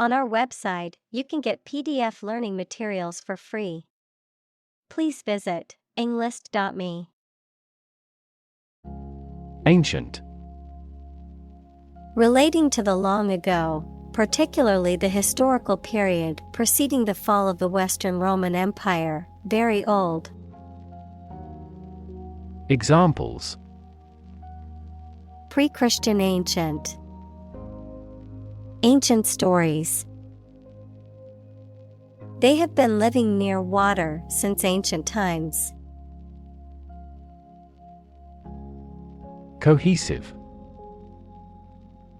On our website, you can get PDF learning materials for free. Please visit englist.me. Ancient. Relating to the long ago, particularly the historical period preceding the fall of the Western Roman Empire, very old. Examples: Pre-Christian ancient. Ancient stories. They have been living near water since ancient times. Cohesive.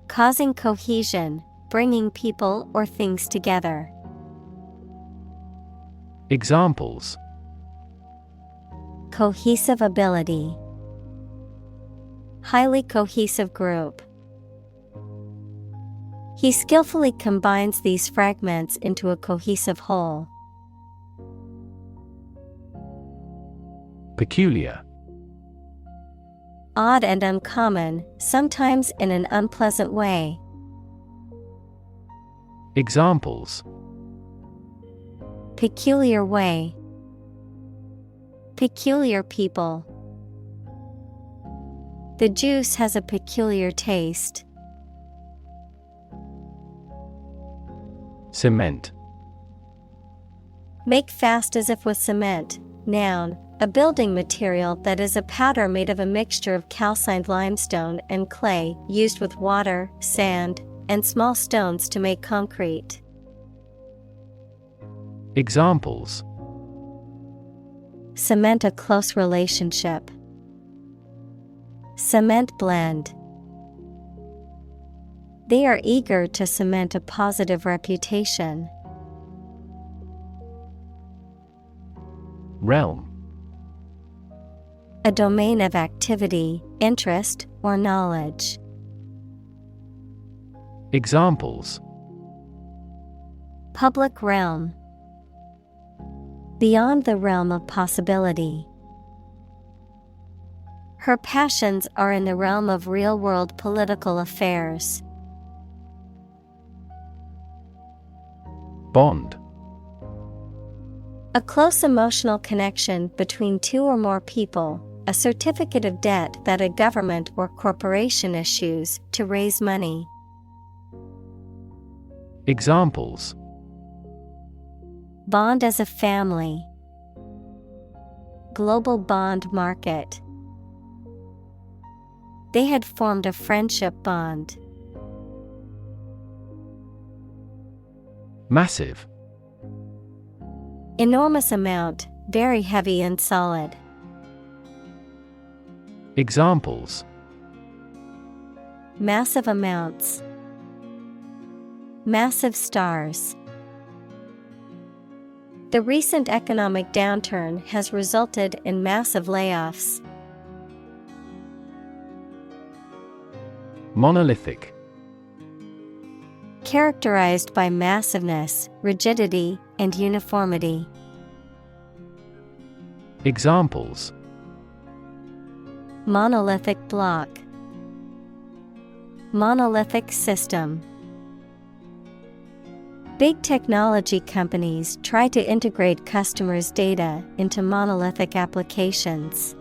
Causing cohesion, bringing people or things together. Examples: Cohesive ability. Highly cohesive group. He skillfully combines these fragments into a cohesive whole. Peculiar. Odd and uncommon, sometimes in an unpleasant way. Examples: Peculiar way. Peculiar people. The juice has a peculiar taste. Cement. Make fast as if with cement. Noun, a building material that is a powder made of a mixture of calcined limestone and clay, used with water, sand, and small stones to make concrete. Examples: Cement a close relationship. Cement blend. They are eager to cement a positive reputation. Realm. A domain of activity, interest, or knowledge. Examples: Public realm. Beyond the realm of possibility. Her passions are in the realm of real-world political affairs. Bond. A close emotional connection between two or more people, a certificate of debt that a government or corporation issues to raise money. Examples: Bond as a family. Global bond market. They had formed a friendship bond. Massive. Enormous amount, very heavy and solid. Examples: Massive amounts. Massive stars. The recent economic downturn has resulted in massive layoffs. Monolithic. Characterized by massiveness, rigidity, and uniformity. Examples: Monolithic block. Monolithic system. Big technology companies try to integrate customers' data into monolithic applications.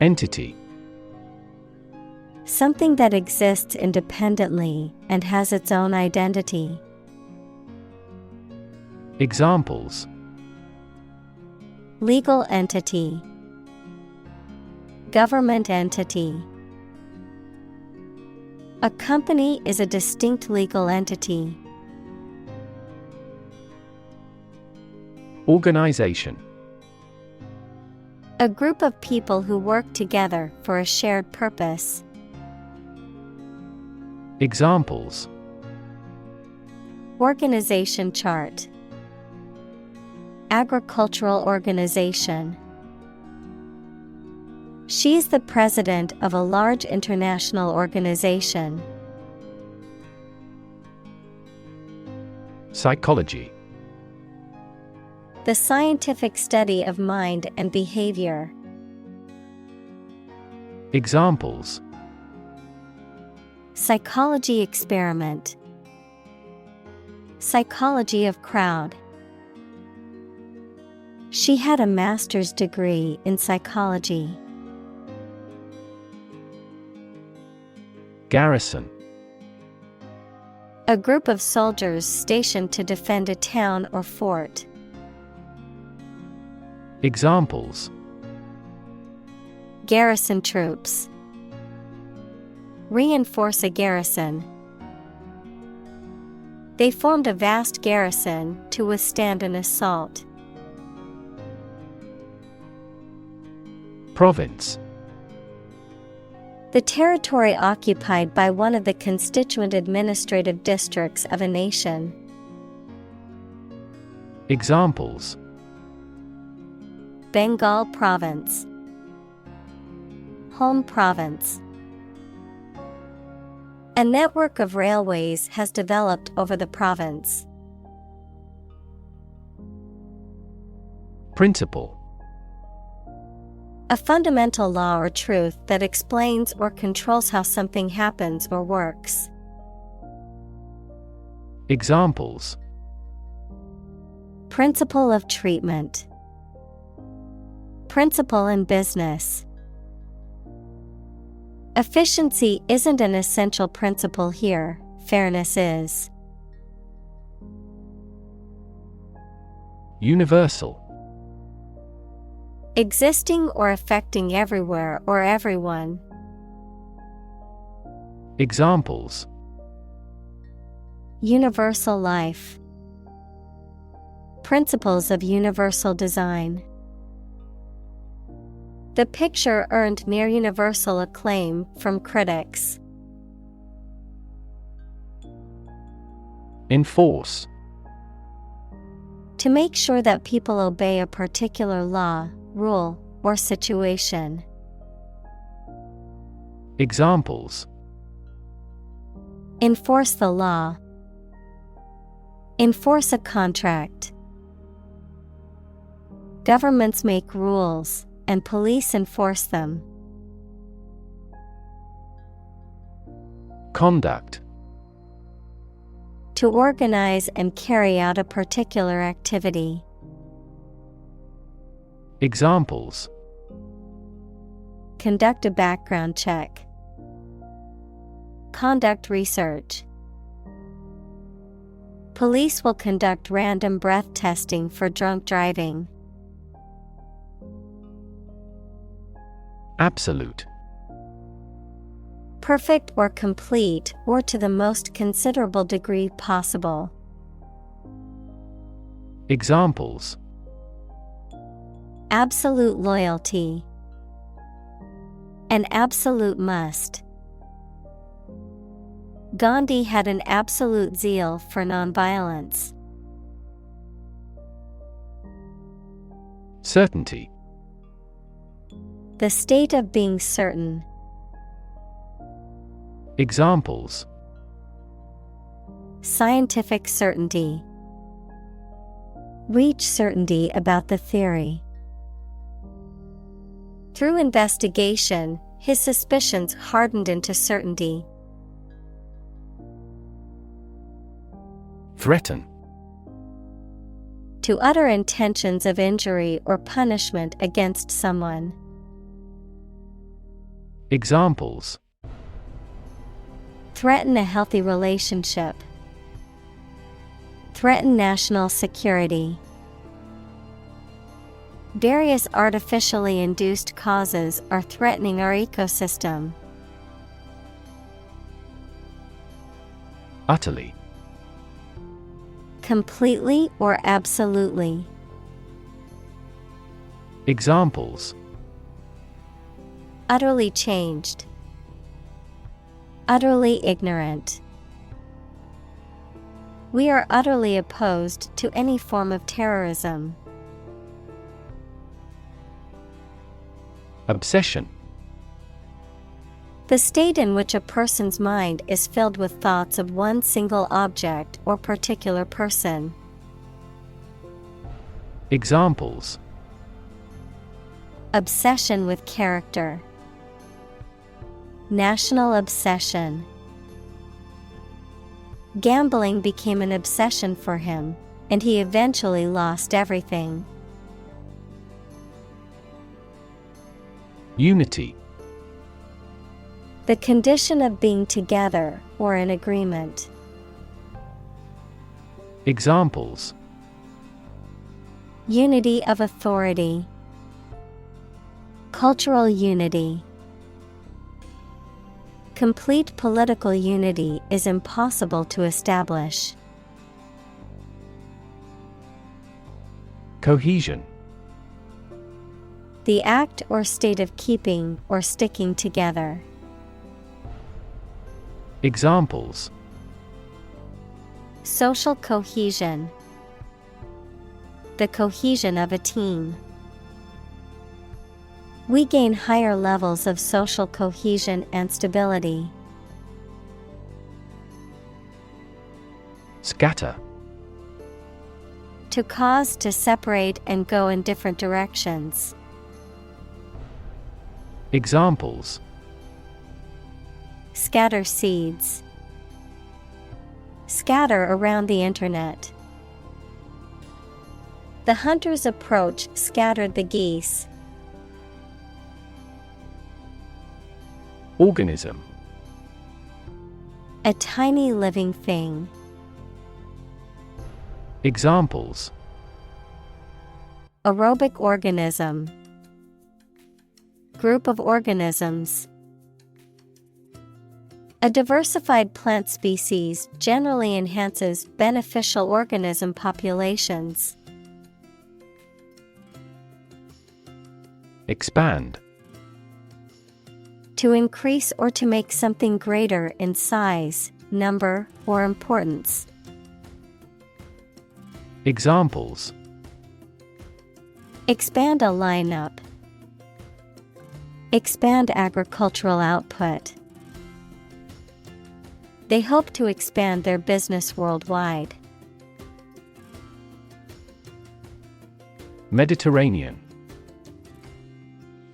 Entity. Something that exists independently and has its own identity. Examples: Legal entity. Government entity. A company is a distinct legal entity. Organization. A group of people who work together for a shared purpose. Examples: Organization chart. Agricultural organization. She is the president of a large international organization. Psychology. The scientific study of mind and behavior. Examples: Psychology experiment. Psychology of crowd. She had a master's degree in psychology. Garrison. A group of soldiers stationed to defend a town or fort. Examples: Garrison troops. Reinforce a garrison. They formed a vast garrison to withstand an assault. Province. The territory occupied by one of the constituent administrative districts of a nation. Examples: Bengal Province. Home Province. A network of railways has developed over the province. Principle. A fundamental law or truth that explains or controls how something happens or works. Examples: Principle of treatment. Principle in business. Efficiency isn't an essential principle here, fairness is. Universal. Existing or affecting everywhere or everyone. Examples: Universal life. Principles of universal design. The picture earned near universal acclaim from critics. Enforce. To make sure that people obey a particular law, rule, or situation. Examples: Enforce the law. Enforce a contract. Governments make rules, and police enforce them. Conduct. To organize and carry out a particular activity. Examples: Conduct a background check. Conduct research. Police will conduct random breath testing for drunk driving. Absolute. Perfect or complete or to the most considerable degree possible. Examples: Absolute loyalty. An absolute must. Gandhi had an absolute zeal for nonviolence. Certainty. The state of being certain. Examples: Scientific certainty. Reach certainty about the theory. Through investigation, his suspicions hardened into certainty. Threaten. To utter intentions of injury or punishment against someone. Examples: Threaten a healthy relationship. Threaten national security. Various artificially induced causes are threatening our ecosystem. Utterly. Completely or absolutely. Examples: Utterly changed. Utterly ignorant. We are utterly opposed to any form of terrorism. Obsession. The state in which a person's mind is filled with thoughts of one single object or particular person. Examples: Obsession with character. National obsession. Gambling became an obsession for him, and he eventually lost everything. Unity. The condition of being together or in agreement. Examples: Unity of authority. Cultural unity. Complete political unity is impossible to establish. Cohesion. The act or state of keeping or sticking together. Examples: Social cohesion. The cohesion of a team. We gain higher levels of social cohesion and stability. Scatter. To cause to separate and go in different directions. Examples: Scatter seeds. Scatter around the internet. The hunter's approach scattered the geese. Organism. A tiny living thing. Examples: Aerobic organism. Group of organisms. A diversified plant species generally enhances beneficial organism populations. Expand. To increase or to make something greater in size, number, or importance. Examples: Expand a lineup. Expand agricultural output. They hope to expand their business worldwide. Mediterranean.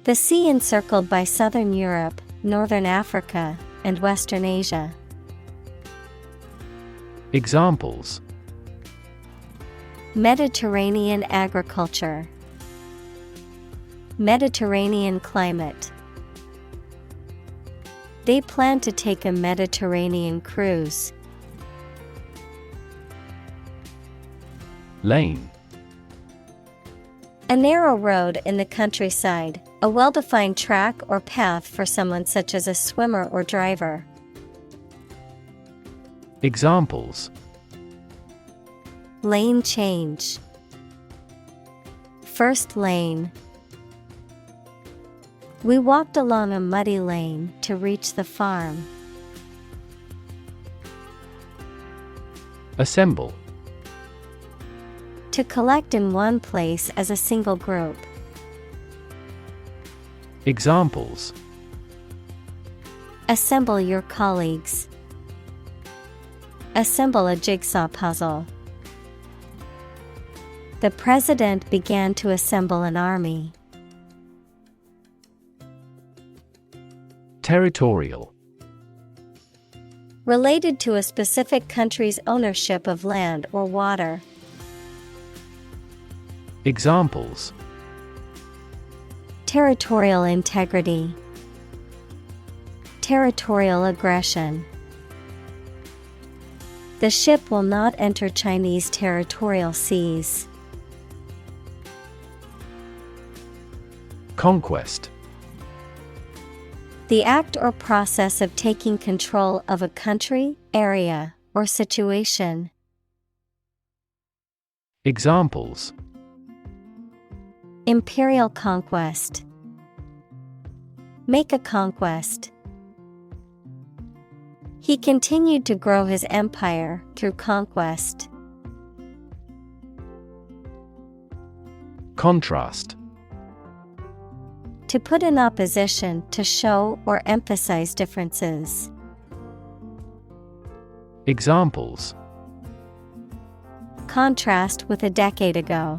The sea encircled by southern Europe, northern Africa, and western Asia. Examples: Mediterranean agriculture. Mediterranean climate. They plan to take a Mediterranean cruise. Lane. A narrow road in the countryside, a well-defined track or path for someone such as a swimmer or driver. Examples: Lane change. First lane. We walked along a muddy lane to reach the farm. Assemble. To collect in one place as a single group. Examples: Assemble your colleagues. Assemble a jigsaw puzzle. The president began to assemble an army. Territorial. Related to a specific country's ownership of land or water. Examples: Territorial integrity. Territorial aggression. The ship will not enter Chinese territorial seas. Conquest. The act or process of taking control of a country, area, or situation. Examples: Imperial conquest. Make a conquest. He continued to grow his empire through conquest. Contrast. To put in opposition, to show or emphasize differences. Examples: Contrast with a decade ago.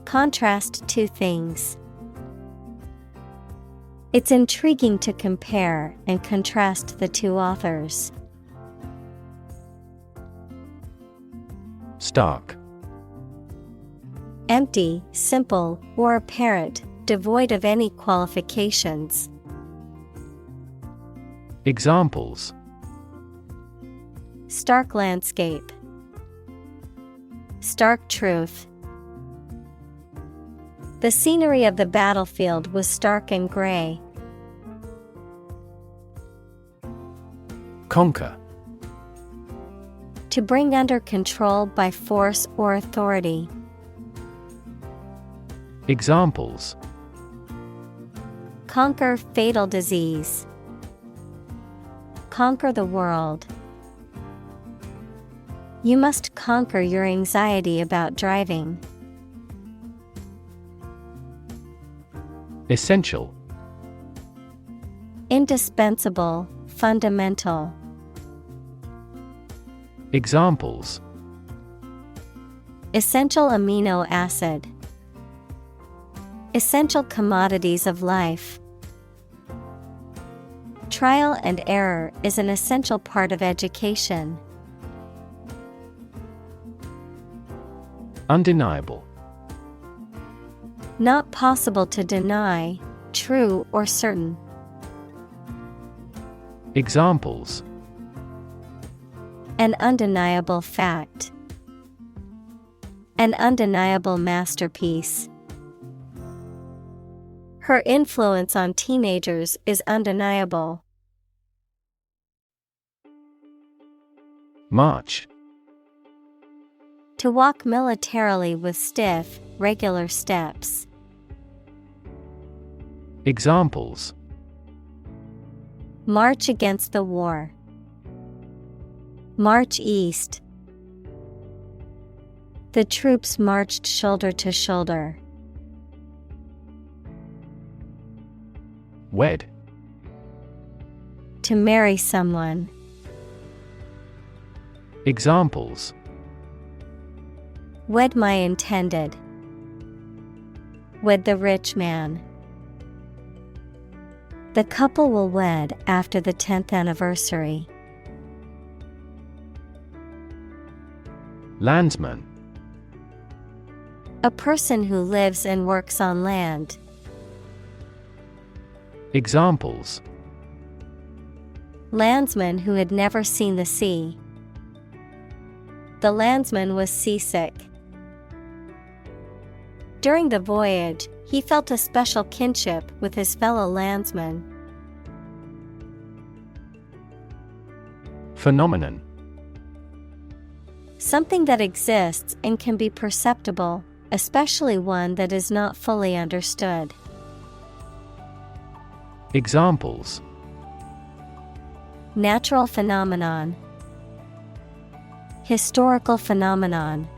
Contrast two things. It's intriguing to compare and contrast the two authors. Stark. Empty, simple, or apparent, devoid of any qualifications. Examples: Stark landscape. Stark truth. The scenery of the battlefield was stark and gray. Conquer. To bring under control by force or authority. Examples: Conquer fatal disease. Conquer the world. You must conquer your anxiety about driving. Essential. Indispensable, fundamental. Examples: Essential amino acid. Essential commodities of life. Trial and error is an essential part of education. Undeniable. Not possible to deny, true or certain. Examples: An undeniable fact. An undeniable masterpiece. Her influence on teenagers is undeniable. March. To walk militarily with stiff, regular steps. Examples: March against the war. March east. The troops marched shoulder to shoulder. Wed. To marry someone. Examples: Wed my intended. Wed the rich man. The couple will wed after the 10th anniversary. Landsman. A person who lives and works on land. Examples: Landsman who had never seen the sea. The landsman was seasick. During the voyage, he felt a special kinship with his fellow landsman. Phenomenon. Something that exists and can be perceptible, especially one that is not fully understood. Examples: Natural phenomenon. Historical phenomenon.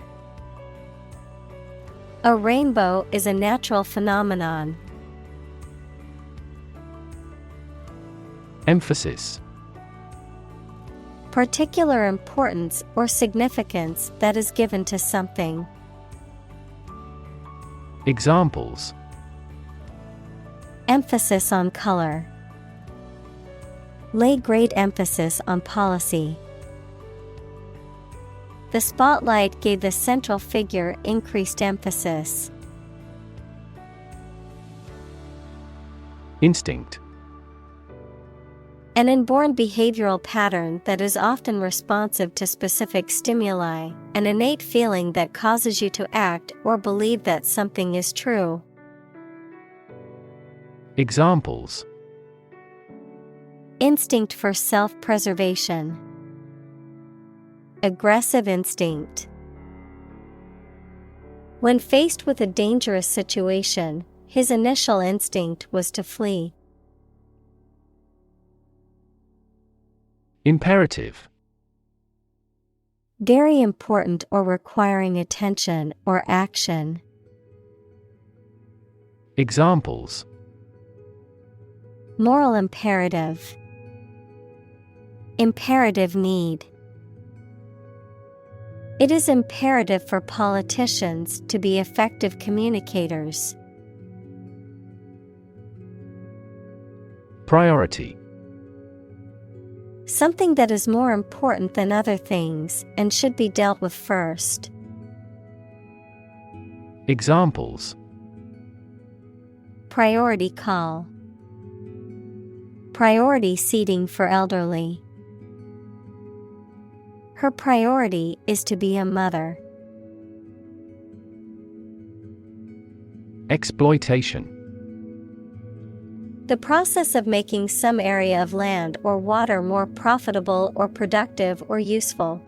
A rainbow is a natural phenomenon. Emphasis. Particular importance or significance that is given to something. Examples: Emphasis on color. Lay great emphasis on policy. The spotlight gave the central figure increased emphasis. Instinct. An inborn behavioral pattern that is often responsive to specific stimuli, an innate feeling that causes you to act or believe that something is true. Examples: Instinct for self-preservation. Aggressive instinct. When faced with a dangerous situation, his initial instinct was to flee. Imperative. Very important or requiring attention or action. Examples: Moral imperative. Imperative need. It is imperative for politicians to be effective communicators. Priority. Something that is more important than other things and should be dealt with first. Examples: Priority call. Priority seating for elderly. Her priority is to be a mother. Exploitation. The process of making some area of land or water more profitable or productive or useful.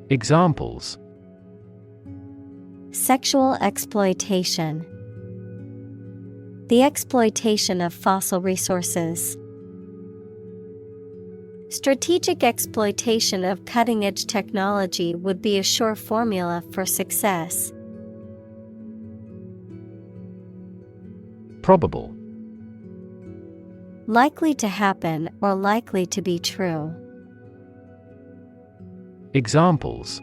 Examples: Sexual exploitation. The exploitation of fossil resources. Strategic exploitation of cutting-edge technology would be a sure formula for success. Probable. Likely to happen or likely to be true. Examples: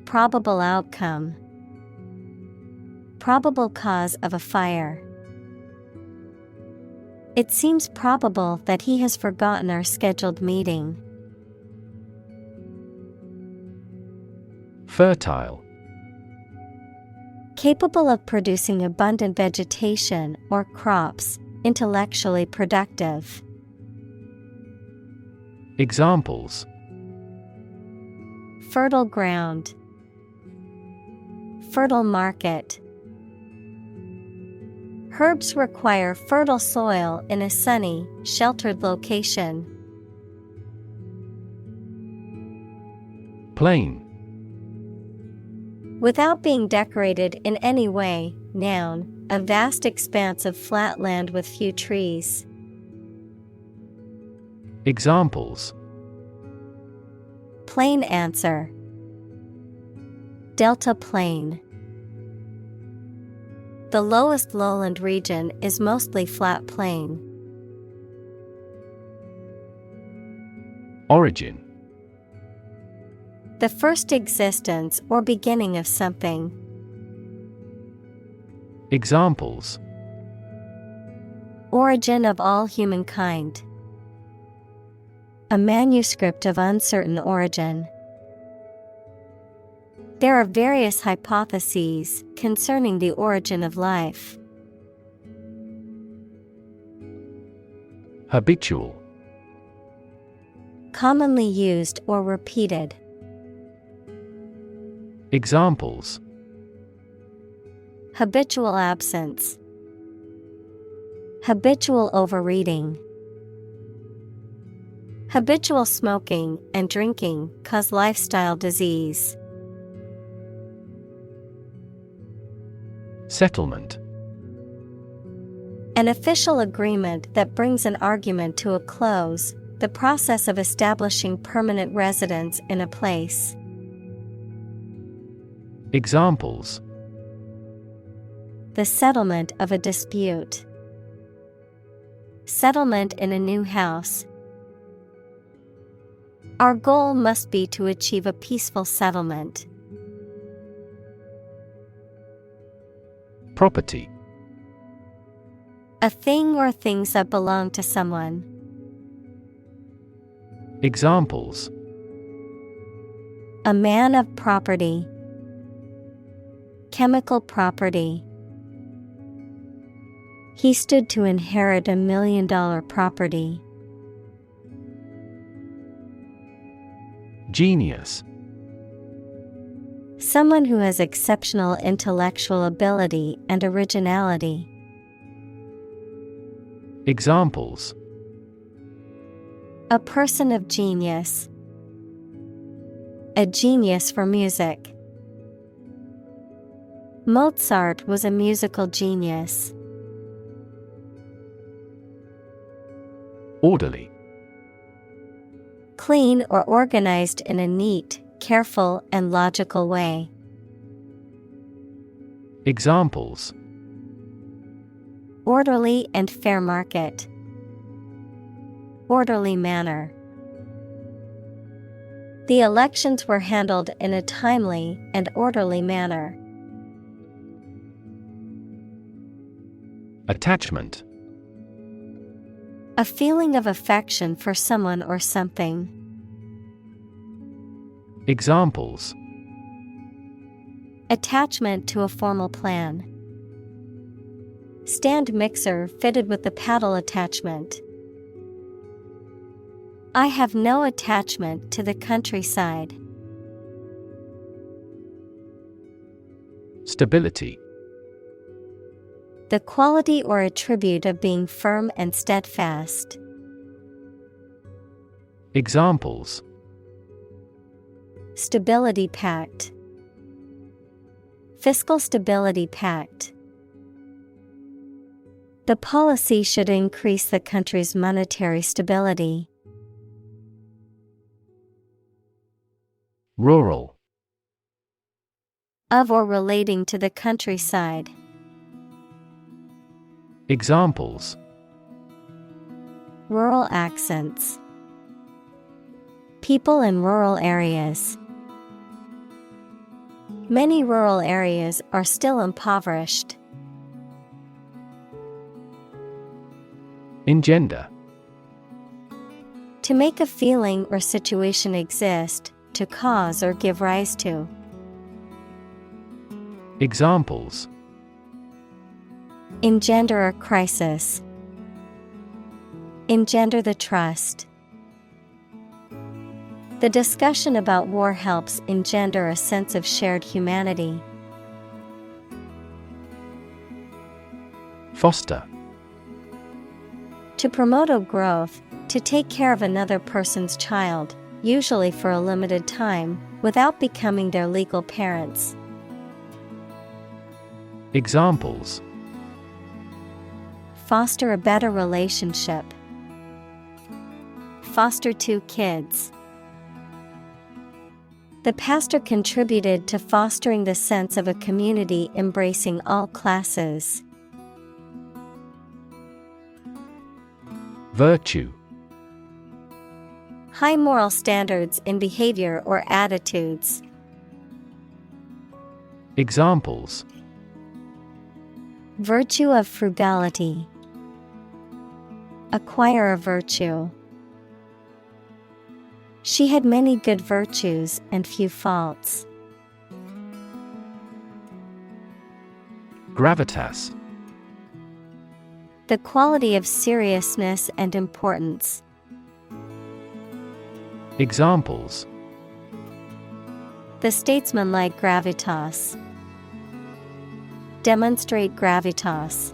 Probable outcome. Probable cause of a fire. It seems probable that he has forgotten our scheduled meeting. Fertile. Capable of producing abundant vegetation or crops, intellectually productive. Examples: Fertile ground. Fertile market. Herbs require fertile soil in a sunny, sheltered location. Plain. Without being decorated in any way, noun, a vast expanse of flat land with few trees. Examples: Plain answer. Delta plain. The lowest lowland region is mostly flat plain. Origin. The first existence or beginning of something. Examples: Origin of all humankind. A manuscript of uncertain origin. There are various hypotheses concerning the origin of life. Habitual. Commonly used or repeated. Examples: Habitual absence. Habitual overreading. Habitual smoking and drinking cause lifestyle disease. Settlement. An official agreement that brings an argument to a close, the process of establishing permanent residence in a place. Examples: The settlement of a dispute. Settlement in a new house. Our goal must be to achieve a peaceful settlement. Property. A thing or things that belong to someone. Examples: A man of property. Chemical property. He stood to inherit $1 million property. Genius. Someone who has exceptional intellectual ability and originality. Examples: A person of genius. A genius for music. Mozart was a musical genius. Orderly. Clean or organized in a neat, careful, and logical way. Examples: Orderly and fair market. Orderly manner. The elections were handled in a timely and orderly manner. Attachment. A feeling of affection for someone or something. Examples: Attachment to a formal plan. Stand mixer fitted with the paddle attachment. I have no attachment to the countryside. Stability. The quality or attribute of being firm and steadfast. Examples: Stability pact. Fiscal stability pact. The policy should increase the country's monetary stability. Rural. Of or relating to the countryside. Examples: Rural accents. People in rural areas. Many rural areas are still impoverished. Engender. To make a feeling or situation exist, to cause or give rise to. Examples: Engender a crisis. Engender the trust. The discussion about war helps engender a sense of shared humanity. Foster. To promote a growth, to take care of another person's child, usually for a limited time, without becoming their legal parents. Examples: Foster a better relationship. Foster 2 kids. The pastor contributed to fostering the sense of a community embracing all classes. Virtue. High moral standards in behavior or attitudes. Examples: Virtue of frugality. Acquire a virtue. She had many good virtues and few faults. Gravitas. The quality of seriousness and importance. Examples: The statesman-like gravitas. Demonstrate gravitas.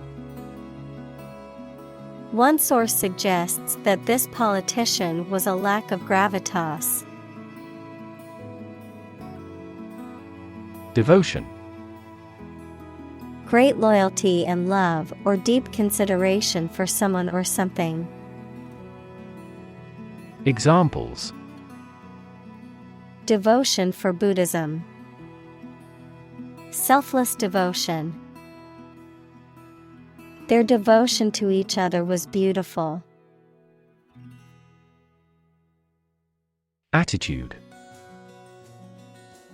One source suggests that this politician was a lack of gravitas. Devotion. Great loyalty and love or deep consideration for someone or something. Examples: Devotion for Buddhism. Selfless devotion. Their devotion to each other was beautiful. Attitude.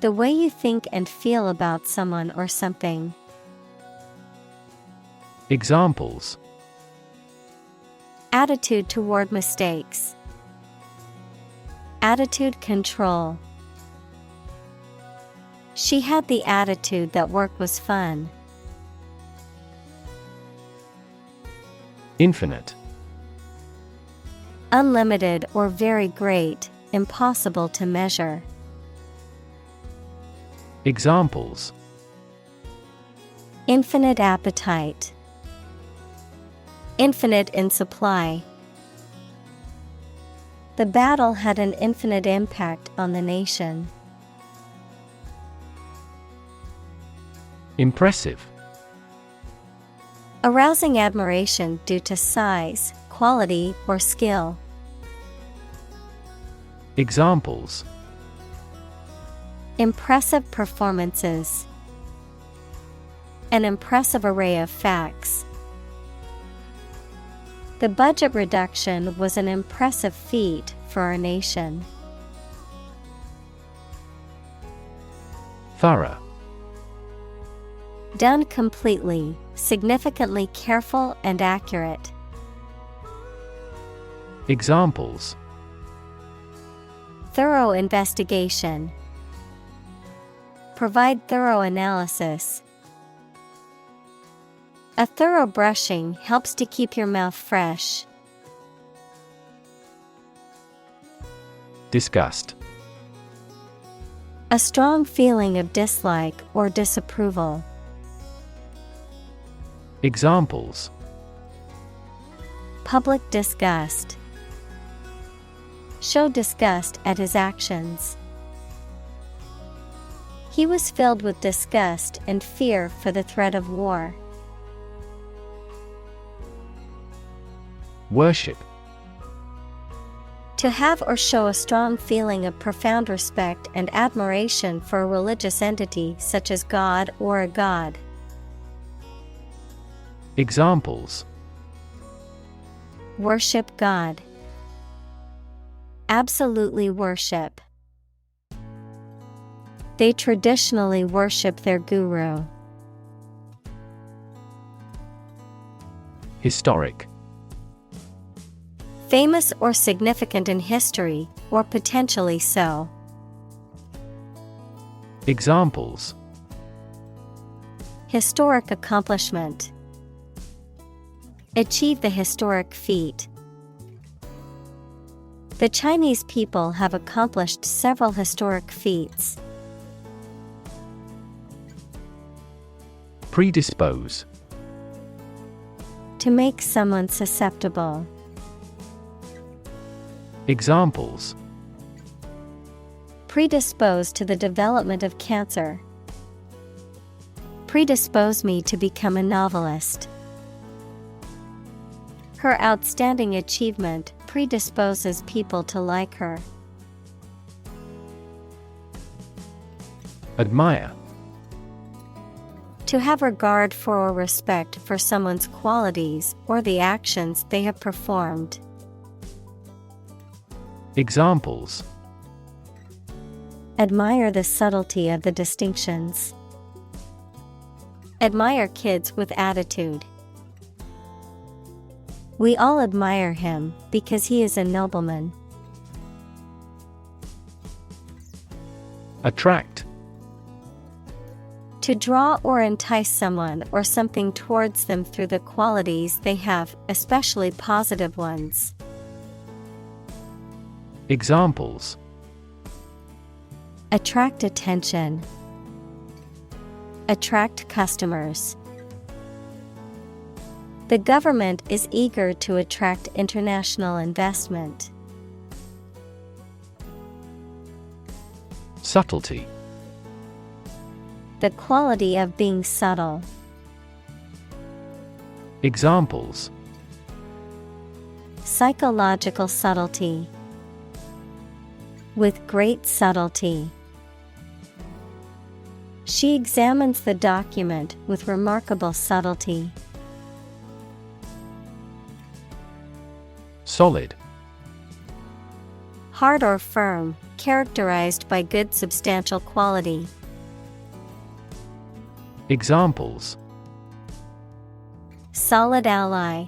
The way you think and feel about someone or something. Examples: Attitude toward mistakes. Attitude control. She had the attitude that work was fun. Infinite. Unlimited or very great, impossible to measure. Examples: Infinite appetite. Infinite in supply. The battle had an infinite impact on the nation. Impressive. Arousing admiration due to size, quality, or skill. Examples: Impressive performances. An impressive array of facts. The budget reduction was an impressive feat for our nation. Thorough. Done completely, significantly careful and accurate. Examples: thorough investigation, provide thorough analysis. A thorough brushing helps to keep your mouth fresh. Disgust. A strong feeling of dislike or disapproval. Examples: public disgust, show disgust at his actions. He was filled with disgust and fear for the threat of war. Worship. To have or show a strong feeling of profound respect and admiration for a religious entity such as God or a god. Examples: worship God, absolutely worship. They traditionally worship their guru. Historic. Famous or significant in history, or potentially so. Examples: historic accomplishment, achieve the historic feat. The Chinese people have accomplished several historic feats. Predispose. To make someone susceptible. Examples: predispose to the development of cancer. Predispose me to become a novelist. Her outstanding achievement predisposes people to like her. Admire. To have regard for or respect for someone's qualities or the actions they have performed. Examples: admire the subtlety of the distinctions. Admire kids with attitude. We all admire him because he is a nobleman. Attract. To draw or entice someone or something towards them through the qualities they have, especially positive ones. Examples: attract attention. Attract customers. The government is eager to attract international investment. Subtlety. The quality of being subtle. Examples: psychological subtlety. With great subtlety. She examines the document with remarkable subtlety. Solid. Hard or firm, characterized by good substantial quality. Examples: solid ally.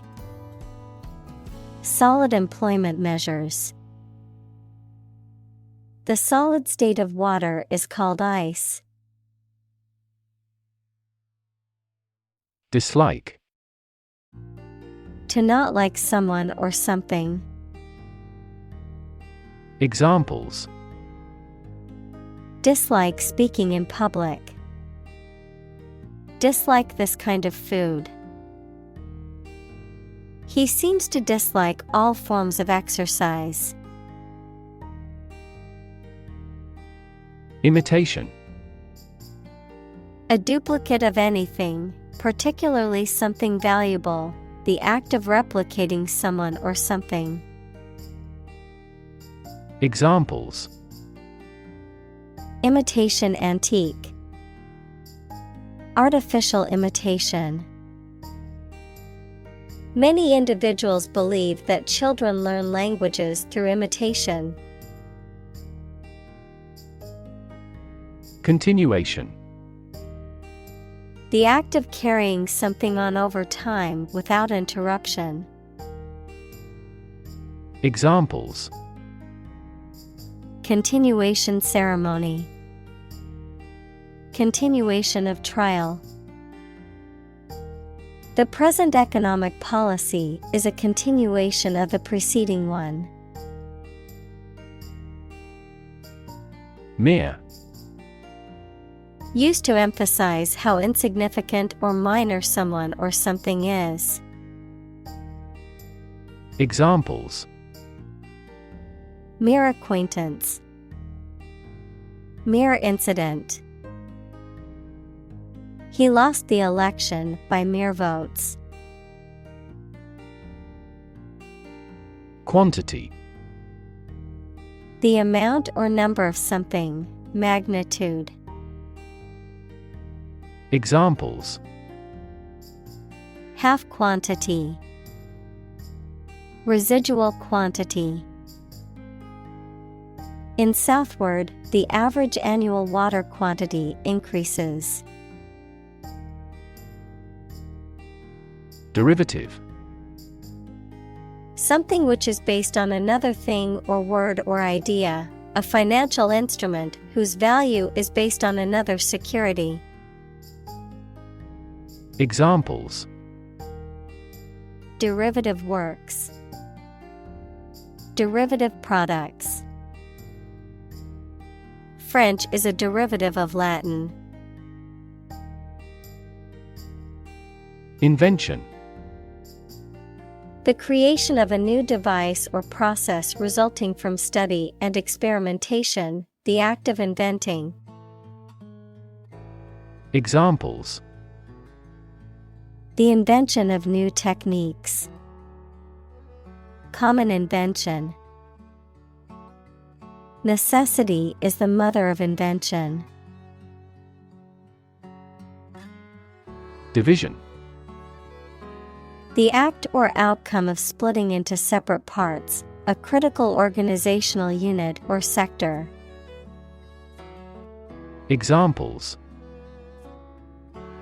Solid employment measures. The solid state of water is called ice. Dislike. To not like someone or something. Examples: dislike speaking in public. Dislike this kind of food. He seems to dislike all forms of exercise. Imitation. A duplicate of anything, particularly something valuable, the act of replicating someone or something. Examples: imitation antique. Artificial imitation. Many individuals believe that children learn languages through imitation. Continuation. The act of carrying something on over time without interruption. Examples: continuation ceremony, continuation of trial. The present economic policy is a continuation of the preceding one. Mere. Used to emphasize how insignificant or minor someone or something is. Examples: mere acquaintance, mere incident. He lost the election by mere votes. Quantity. The amount or number of something, magnitude. Examples: Half quantity, residual quantity. In southward, the average annual water quantity increases. Derivative. Something which is based on another thing or word or idea, a financial instrument whose value is based on another security. Examples: derivative works, derivative products. French is a derivative of Latin. Invention. The creation of a new device or process resulting from study and experimentation, the act of inventing. Examples: the invention of new techniques, common invention. Necessity is the mother of invention. Division. The act or outcome of splitting into separate parts, a critical organizational unit or sector. Examples: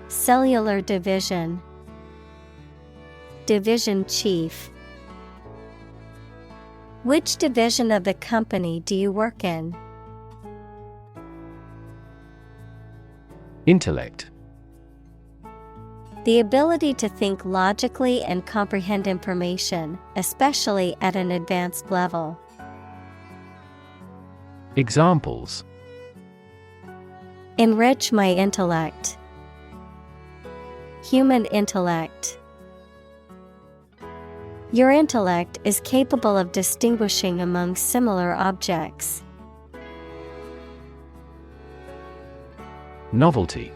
cellular division, division chief. Which division of the company do you work in? Intellect. The ability to think logically and comprehend information, especially at an advanced level. Examples: enrich my intellect, human intellect. Your intellect is capable of distinguishing among similar objects. Novelty.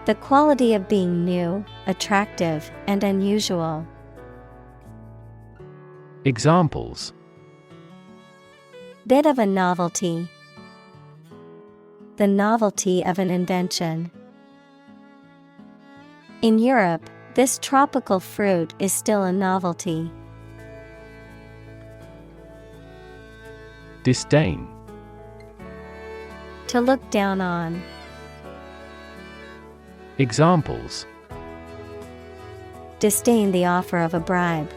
The quality of being new, attractive, and unusual. Examples: bit of a novelty, the novelty of an invention. In Europe, this tropical fruit is still a novelty. Disdain. To look down on. Examples: disdain the offer of a bribe,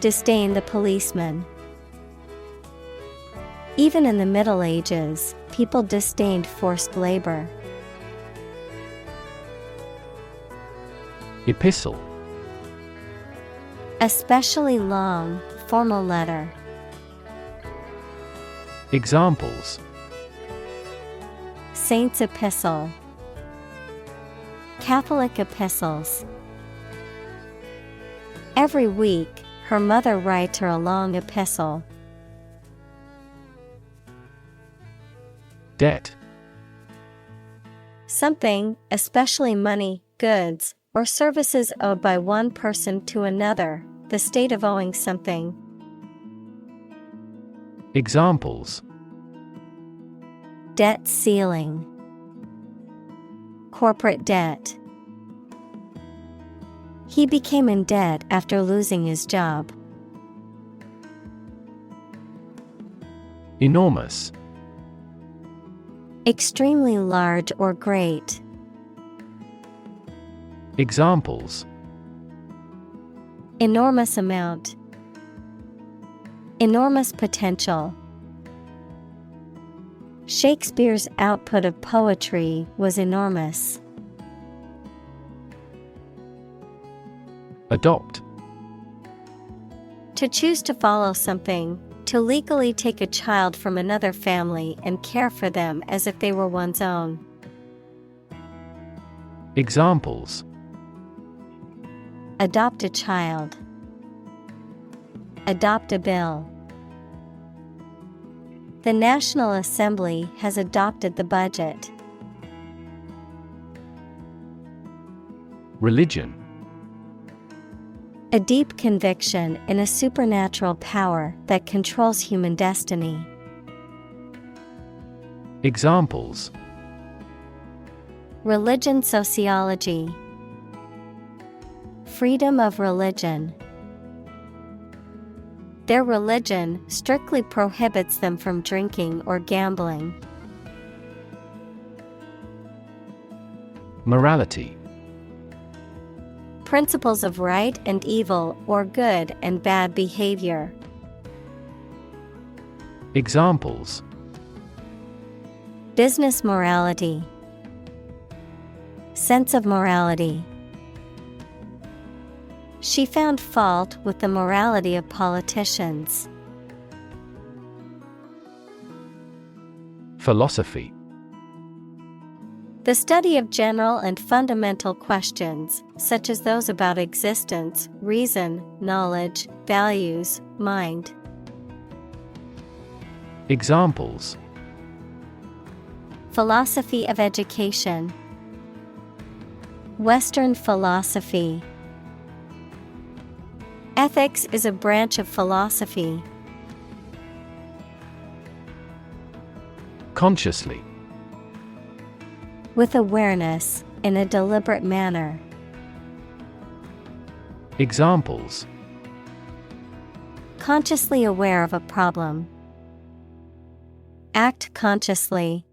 disdain the policeman. Even in the Middle Ages, people disdained forced labor. Epistle. Especially long, formal letter. Examples: Saint's epistle, Catholic epistles. Every week, her mother writes her a long epistle. Debt. Something, especially money, goods, or services owed by one person to another, the state of owing something. Examples: debt ceiling, corporate debt. He became in debt after losing his job. Enormous. Extremely large or great. Examples: Enormous amount. Enormous potential. Shakespeare's output of poetry was enormous. Adopt. To choose to follow something, to legally take a child from another family and care for them as if they were one's own. Examples: Adopt a child. Adopt a bill. The National Assembly has adopted the budget. Religion. A deep conviction in a supernatural power that controls human destiny. Examples: Religion sociology. Freedom of religion. Their religion strictly prohibits them from drinking or gambling. Morality. Principles of right and evil or good and bad behavior. Examples: Business morality. Sense of morality. She found fault with the morality of politicians. Philosophy. The study of general and fundamental questions, such as those about existence, reason, knowledge, values, mind. Examples: Philosophy of education. Western philosophy. Ethics is a branch of philosophy. Consciously. With awareness, in a deliberate manner. Examples: Consciously aware of a problem. Act consciously.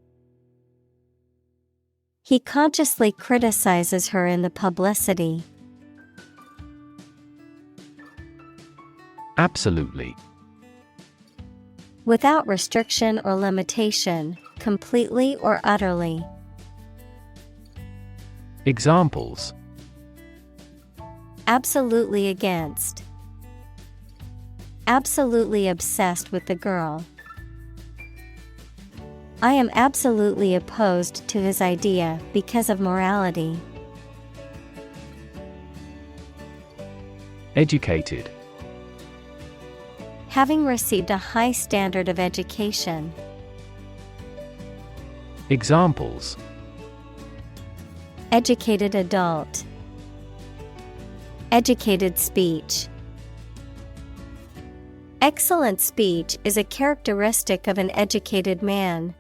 He consciously criticizes her in the publicity. Absolutely. Without restriction or limitation, completely or utterly. Examples: Absolutely against. Absolutely obsessed with the girl. I am absolutely opposed to his idea because of morality. Educated. Having received a high standard of education. Examples: Educated adult. Educated speech. Excellent speech is a characteristic of an educated man.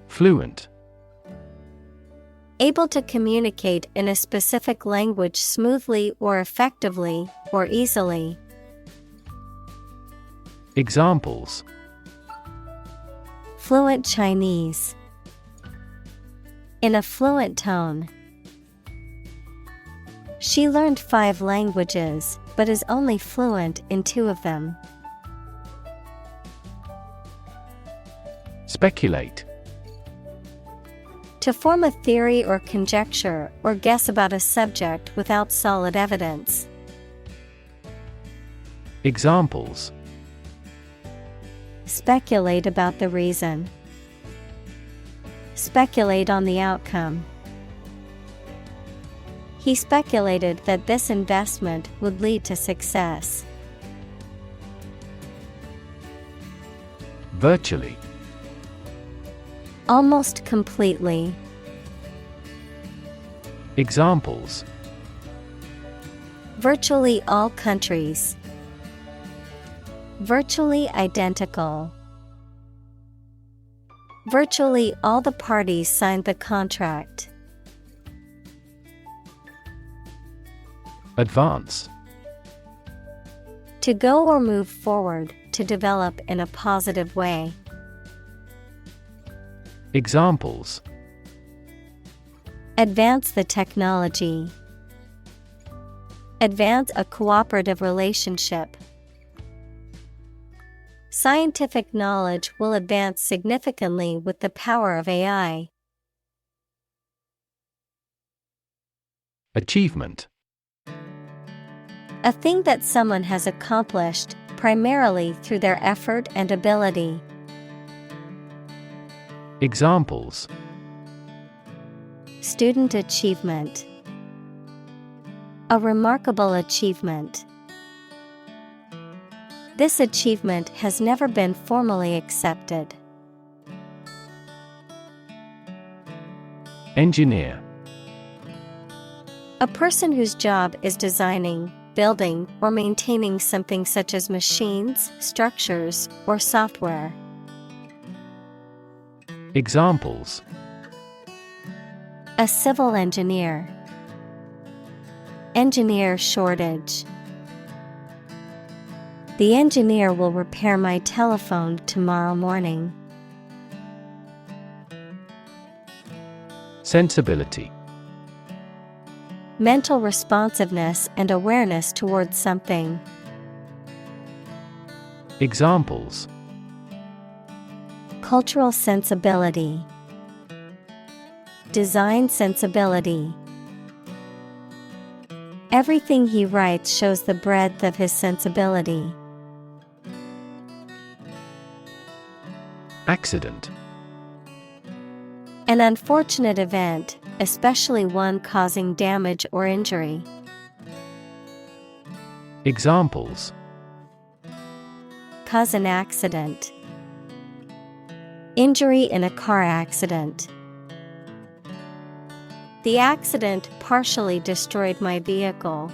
Fluent. Able to communicate in a specific language smoothly or effectively, or easily. Examples: Fluent Chinese. In a fluent tone. She learned 5 languages, but is only fluent in 2 of them. Speculate. To form a theory or conjecture or guess about a subject without solid evidence. Examples: Speculate about the reason. Speculate on the outcome. He speculated that this investment would lead to success. Virtually. Almost completely. Examples: Virtually all countries. Virtually identical. Virtually all the parties signed the contract. Advance. To go or move forward, to develop in a positive way. Examples: Advance the technology. Advance a cooperative relationship. Scientific knowledge will advance significantly with the power of AI. Achievement. A thing that someone has accomplished, primarily through their effort and ability. Examples: Student achievement. A remarkable achievement. This achievement has never been formally accepted. Engineer. A person whose job is designing, building, or maintaining something such as machines, structures, or software. Examples: A civil engineer. Engineer shortage. The engineer will repair my telephone tomorrow morning. Sensibility. Mental responsiveness and awareness towards something. Examples: Cultural sensibility. Design sensibility. Everything he writes shows the breadth of his sensibility. Accident. An unfortunate event, especially one causing damage or injury. Examples: Cause an accident. Injury in a car accident. The accident partially destroyed my vehicle.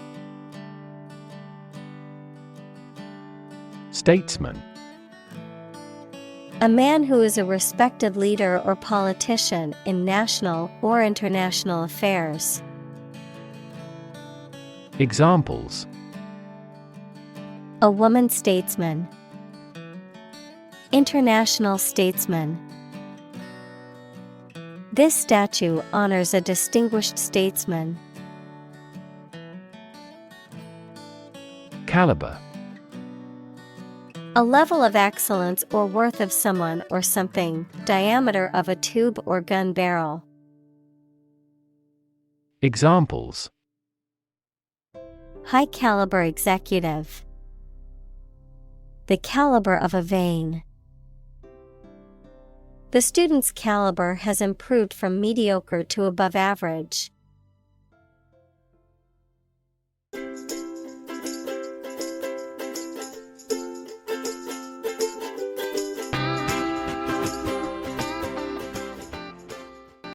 Statesman. A man who is a respected leader or politician in national or international affairs. Examples: A woman statesman. International statesman. This statue honors a distinguished statesman. Caliber. A level of excellence or worth of someone or something, diameter of a tube or gun barrel. Examples: High caliber executive. The caliber of a vein. The student's caliber has improved from mediocre to above average.